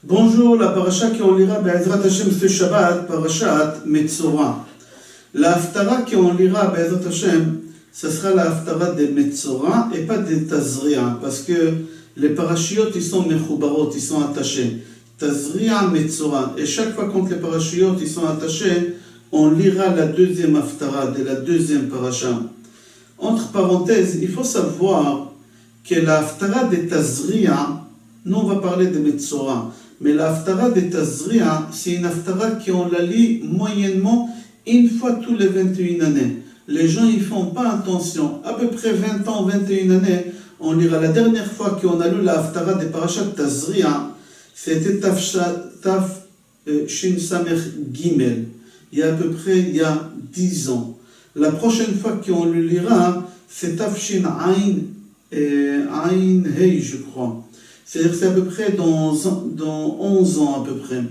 Bonjour, la paracha qu'on lira Be'ezrat Hashem ce Shabbat, parashat Metzora. La haftara qu'on lira Be'ezrat Hashem, ce sera la haftara de Metzora et pas de Tazria, parce que les parachiotes ils sont mechoubarot, ils sont attachés. Tazria, Metzora. Et chaque fois quand les parachiotes ils sont attachés, on lira la deuxième haftara de la deuxième paracha. Entre parenthèses, il faut savoir que la haftara de Tazria, nous on va parler de Metzora. Mais la haftara de Tazria, c'est une haftara qu'on la lit moyennement une fois tous les 21 années. Les gens ils font pas attention. À peu près 20 ans, 21 années, on lira. La dernière fois qu'on a lu la haftara de parashat Tazria, c'était Taf Shin Samer Gimel. Il y a à peu près 10 ans. La prochaine fois qu'on le lira, c'est Taf Shin Ain Hei, je crois. C'est-à-dire que c'est à peu près dans 11 ans à peu près.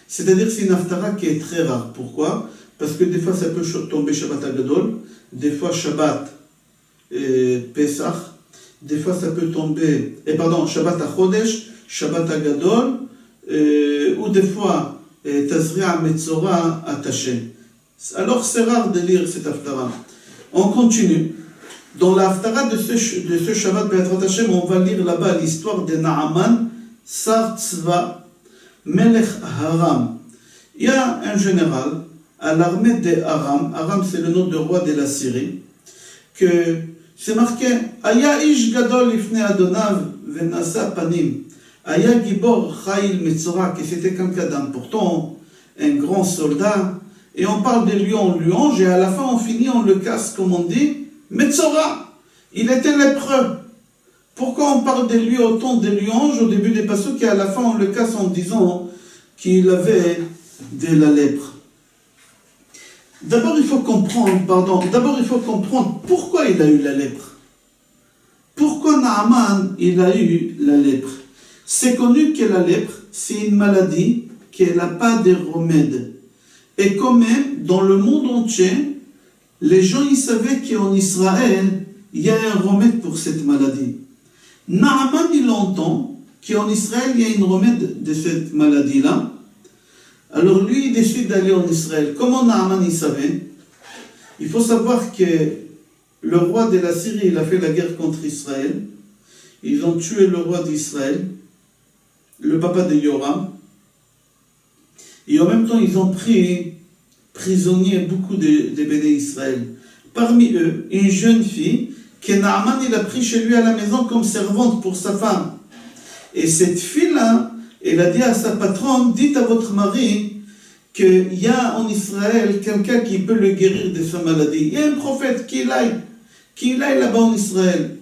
C'est-à-dire que c'est une haftara qui est très rare. Pourquoi? Parce que des fois ça peut tomber Shabbat Agadol, des fois Shabbat Pesach, des fois ça peut tomber, Shabbat Achodesh, Shabbat Agadol, ou des fois Tazria Metzora attaché. Alors c'est rare de lire cette haftara. On continue. Dans la haftara de ce Shabbat Be'ezrat Hashem, on va lire là-bas l'histoire de Naaman, Sar Tzva, Melech Haram. Il y a un général à l'armée de Aram. Aram, c'est le nom de roi de la Syrie. Que c'est marqué Aya ish gadol ifne Adonav venasa panim. Aya gibor chayil metzora, que c'était quelqu'un d'important, un grand soldat. Et on parle de lui en louange, et à la fin on finit, on le casse, comme on dit. Metzora, il était lépreux. Pourquoi on parle de lui autant de louanges au début des passuks et à la fin on le casse en disant qu'il avait de la lèpre? D'abord il faut comprendre pourquoi il a eu la lèpre. Pourquoi Naaman il a eu la lèpre? C'est connu que la lèpre, c'est une maladie qui n'a pas de remède. Et quand même, dans le monde entier, les gens ils savaient qu'en Israël, il y a un remède pour cette maladie. Naaman il entend qu'en Israël, il y a un remède de cette maladie-là. Alors lui, il décide d'aller en Israël. Comment Naaman il savait? Il faut savoir que le roi de la Syrie, il a fait la guerre contre Israël. Ils ont tué le roi d'Israël, le papa de Yoram. Et en même temps, ils ont pris prisonniers beaucoup de béné Israël. Parmi eux, une jeune fille que Naaman il a pris chez lui à la maison comme servante pour sa femme. Et cette fille-là, elle a dit à sa patronne, dites à votre mari qu'il y a en Israël quelqu'un qui peut le guérir de sa maladie. Il y a un prophète qu'il aille là-bas en Israël.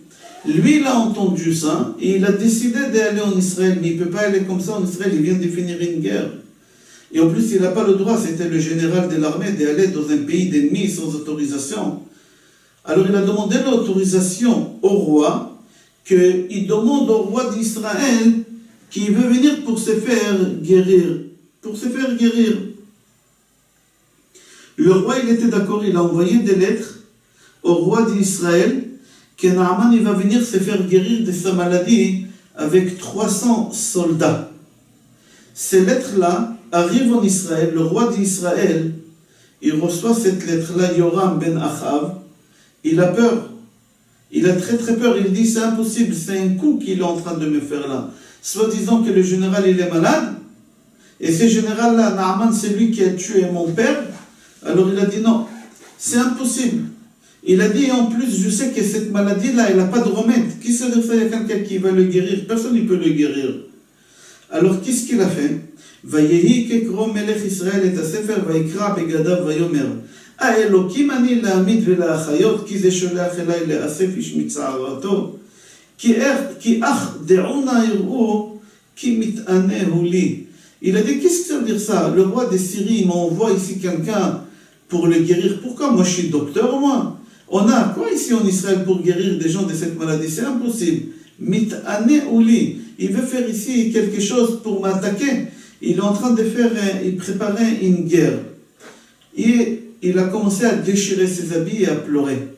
Lui, il a entendu ça et il a décidé d'aller en Israël. Mais il ne peut pas aller comme ça en Israël, il vient de finir une guerre. Et en plus, il n'a pas le droit, c'était le général de l'armée, d'aller dans un pays d'ennemis sans autorisation. Alors il a demandé l'autorisation au roi, qu'il demande au roi d'Israël qui veut venir pour se faire guérir. Le roi, il était d'accord, il a envoyé des lettres au roi d'Israël, que Naaman, il va venir se faire guérir de sa maladie avec 300 soldats. Ces lettres-là arrivent en Israël, le roi d'Israël, il reçoit cette lettre-là, Yoram ben Achav, il a peur, il a très très peur, il dit c'est impossible, c'est un coup qu'il est en train de me faire là. Soit disant que le général il est malade, et ce général-là, Naaman, c'est lui qui a tué mon père, alors il a dit non, c'est impossible. Il a dit en plus, je sais que cette maladie-là, elle n'a pas de remède. Qui sait dire ça, il y a quelqu'un qui va le guérir? Personne ne peut le guérir. Alors qu'est-ce qu'il a fait? ויהי כקרוא מלך ישראל את הספר ויקרא בגדיו ויאמר האלוקים אני להעמיד ולהחיות כי זה שולח אליי לאסף איש מצערתו כי אך דעונה יראו כי מתענהו לי. Il a dit qu'est-ce que ça veut dire ça? Le roi de Syrie m'envoie ici quelqu'un pour le guérir. Pourquoi? Moi je suis docteur, moi. On a quoi ici en Israël pour guérir des gens de cette maladie? C'est impossible. Mit'anehu li. Il veut faire ici quelque chose pour m'attaquer. Il est en train de il préparait une guerre. Et il a commencé à déchirer ses habits et à pleurer.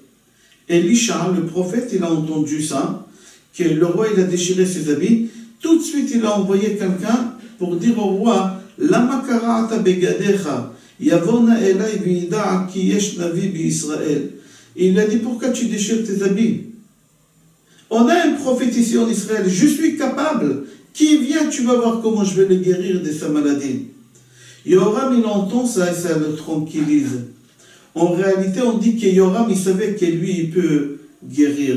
Elisha, le prophète, il a entendu ça, que le roi, il a déchiré ses habits. Tout de suite, il a envoyé quelqu'un pour dire au roi, Lama kara'ata begadecha, yavona elai v'yida'a ki yesh navi bi-Israël. Il a dit, pourquoi tu déchires tes habits? On a un prophète ici en Israël, je suis capable. Qui vient, tu vas voir comment je vais le guérir de sa maladie. Yoram, il entend ça et ça le tranquillise. En réalité, on dit que Yoram, il savait que lui, il peut guérir.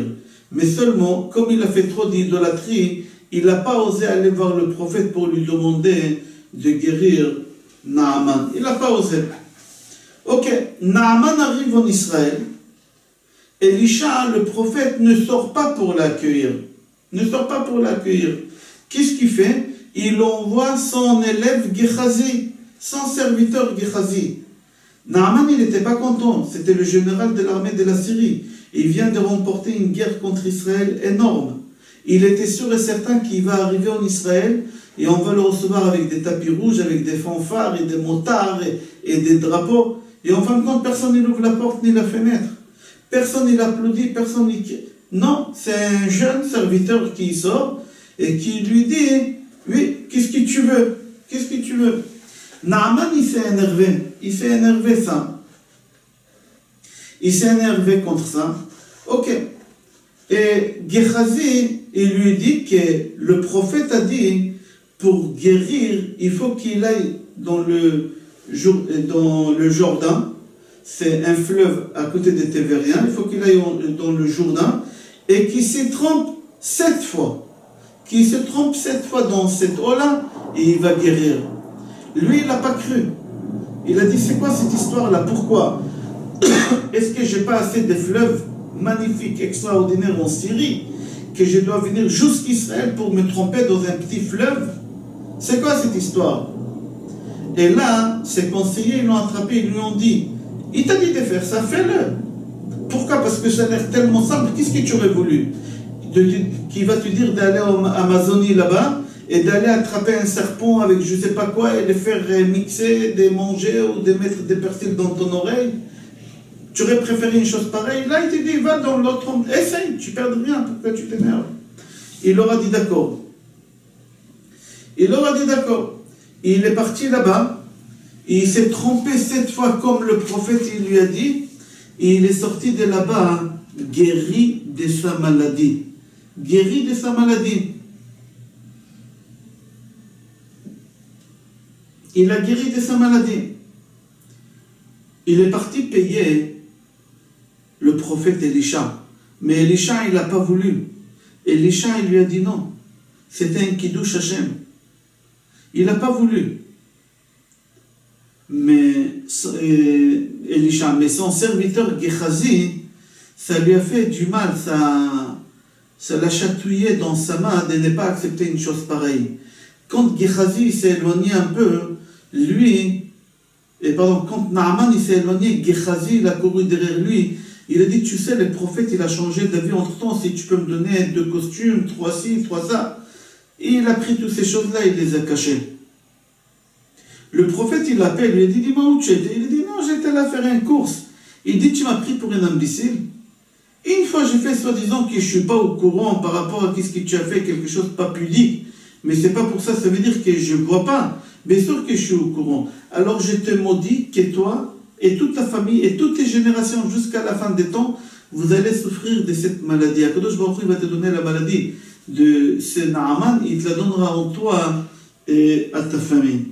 Mais seulement, comme il a fait trop d'idolâtrie, il n'a pas osé aller voir le prophète pour lui demander de guérir Naaman. Il n'a pas osé. Ok, Naaman arrive en Israël. Elisha, le prophète, ne sort pas pour l'accueillir. Ne sort pas pour l'accueillir. Qu'est-ce qu'il fait? Il envoie son élève Gehazi, son serviteur Gehazi. Naaman, il n'était pas content. C'était le général de l'armée de la Syrie. Il vient de remporter une guerre contre Israël énorme. Il était sûr et certain qu'il va arriver en Israël et on va le recevoir avec des tapis rouges, avec des fanfares et des motards et des drapeaux. Et en fin de compte, personne n'ouvre la porte ni la fenêtre. Personne n'applaudit, personne n'y... Non, c'est un jeune serviteur qui sort et qui lui dit, oui, qu'est-ce que tu veux? Qu'est-ce que tu veux? Naaman, il s'est énervé. Il s'est énervé ça. Il s'est énervé contre ça. Ok. Et Gehazi, il lui dit que le prophète a dit, pour guérir, il faut qu'il aille dans le Jourdain. C'est un fleuve à côté des Tévériens. Il faut qu'il aille dans le Jourdain et qu'il se trompe 7 fois. Qu'il se trompe 7 fois dans cette eau-là et il va guérir. Lui, il n'a pas cru. Il a dit, c'est quoi cette histoire-là? Pourquoi? Est-ce que je n'ai pas assez de fleuves magnifiques, extraordinaires en Syrie, que je dois venir jusqu'Israël pour me tromper dans un petit fleuve? C'est quoi cette histoire? Et là, ses conseillers, ils l'ont attrapé, ils lui ont dit, il t'a dit de faire ça, fais-le. Pourquoi? Parce que ça a l'air tellement simple. Qu'est-ce que tu aurais voulu? Qui va te dire d'aller en Amazonie là-bas et d'aller attraper un serpent avec je ne sais pas quoi et de faire mixer, de manger ou de mettre des persils dans ton oreille? Tu aurais préféré une chose pareille? Là, il te dit, va dans l'autre monde, essaye, tu ne perds rien, pourquoi tu t'énerves? Il leur a dit d'accord. Il leur a dit d'accord. Il est parti là-bas, il s'est trompé 7 fois comme le prophète il lui a dit, et il est sorti de là-bas guéri de sa maladie. Guéri de sa maladie. Il a guéri de sa maladie. Il est parti payer le prophète Elisha. Mais Elisha, il n'a pas voulu. Elisha, il lui a dit non. C'était un kiddush Hashem. Il n'a pas voulu. Mais Elisha, mais son serviteur Gehazi, ça lui a fait du mal, ça l'a chatouillé dans sa main de ne pas accepter une chose pareille. Quand Gehazi s'est éloigné un peu, quand Naaman il s'est éloigné, Gehazi il a couru derrière lui. Il a dit, tu sais, le prophète il a changé d'avis entre-temps, si tu peux me donner 2 costumes, 3 ci, 3 ça. Et il a pris toutes ces choses-là, il les a cachées. Le prophète il l'appelle, il lui a dit, dis-moi où tu étais. Il a dit, non, j'étais là faire une course. Il dit, tu m'as pris pour un imbécile. Une fois j'ai fait soi-disant que je ne suis pas au courant par rapport à ce que tu as fait, quelque chose de pas pudique. Mais c'est pas pour ça, ça veut dire que je ne vois pas. Bien sûr que je suis au courant. Alors je te maudis que toi et toute ta famille et toutes tes générations jusqu'à la fin des temps, vous allez souffrir de cette maladie. Akadosh Baruch Hu va te donner la maladie de ce Naaman, il te la donnera en toi et à ta famille.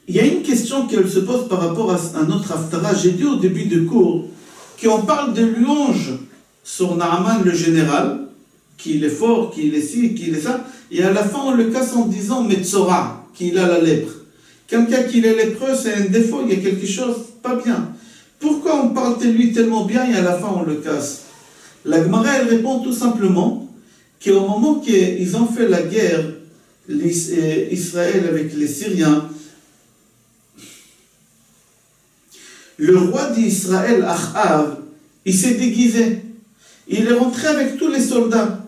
Il y a une question qu'elle se pose par rapport à notre Haftara. J'ai dit au début du cours qu'on parle de louange sur Naaman le général, qu'il est fort, qu'il est ci, qu'il est ça, et à la fin on le casse en disant Metzora, qu'il a la lèpre. Quelqu'un qui est lépreux, c'est un défaut, il y a quelque chose pas bien. Pourquoi on parle de lui tellement bien et à la fin on le casse? La Gemara elle répond tout simplement qu'au moment qu'ils ont fait la guerre, Israël avec les Syriens, le roi d'Israël, Achav, il s'est déguisé. Il est rentré avec tous les soldats.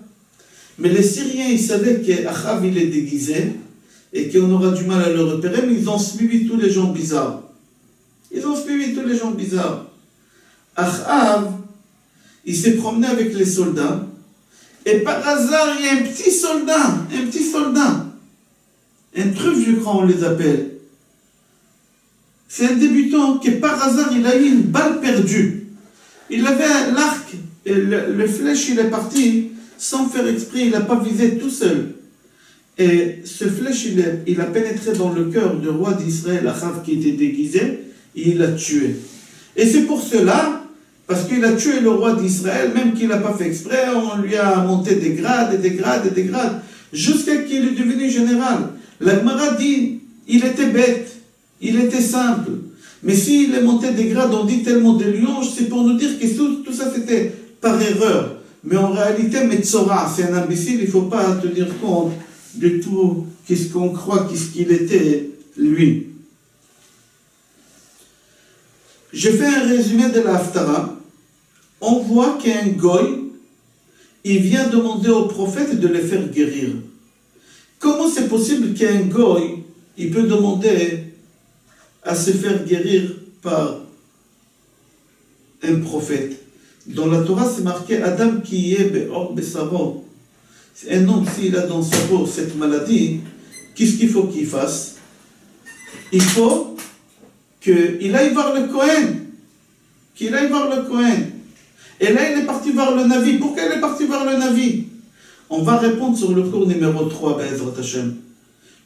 Mais les Syriens, ils savaient qu'Achav, il est déguisé et qu'on aura du mal à le repérer, mais ils ont suivi tous les gens bizarres. Ils ont suivi tous les gens bizarres. Achav, il s'est promené avec les soldats Et par hasard, il y a un petit soldat, un truffe, je crois, on les appelle. C'est un débutant qui, par hasard, il a eu une balle perdue. Il avait l'arc, et le flèche, il est parti, sans faire exprès, il n'a pas visé tout seul. Et ce flèche, il a pénétré dans le cœur du roi d'Israël, Achav, qui était déguisé, et il l'a tué. Et c'est pour cela, parce qu'il a tué le roi d'Israël, même qu'il n'a pas fait exprès, on lui a monté des grades, et des grades, et des grades, jusqu'à qu'il est devenu général. La Gemara dit, il était bête, il était simple. Mais s'il est monté des grades, on dit tellement de louanges, c'est pour nous dire que tout ça c'était par erreur. Mais en réalité, Metzora, c'est un imbécile, il ne faut pas tenir compte de tout, qu'est-ce qu'on croit, qu'est-ce qu'il était, lui. Je fais un résumé de la Haftara. On voit qu'un goy, il vient demander au prophète de le faire guérir. Comment c'est possible qu'un goy, il peut demander à se faire guérir par un prophète? Dans la Torah, c'est marqué Adam qui est be'or besaro. Un homme, s'il a dans sa peau cette maladie, qu'est-ce qu'il faut qu'il fasse? Il faut qu'il aille voir le Kohen. Qu'il aille voir le Kohen. Et là, il est parti voir le Navi. Pourquoi il est parti voir le Navi? On va répondre sur le cours numéro 3, Be'ezrat Hashem.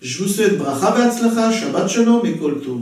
Je vous souhaite bracha ve'atzlacha, Shabbat Shalom et Kol Tov.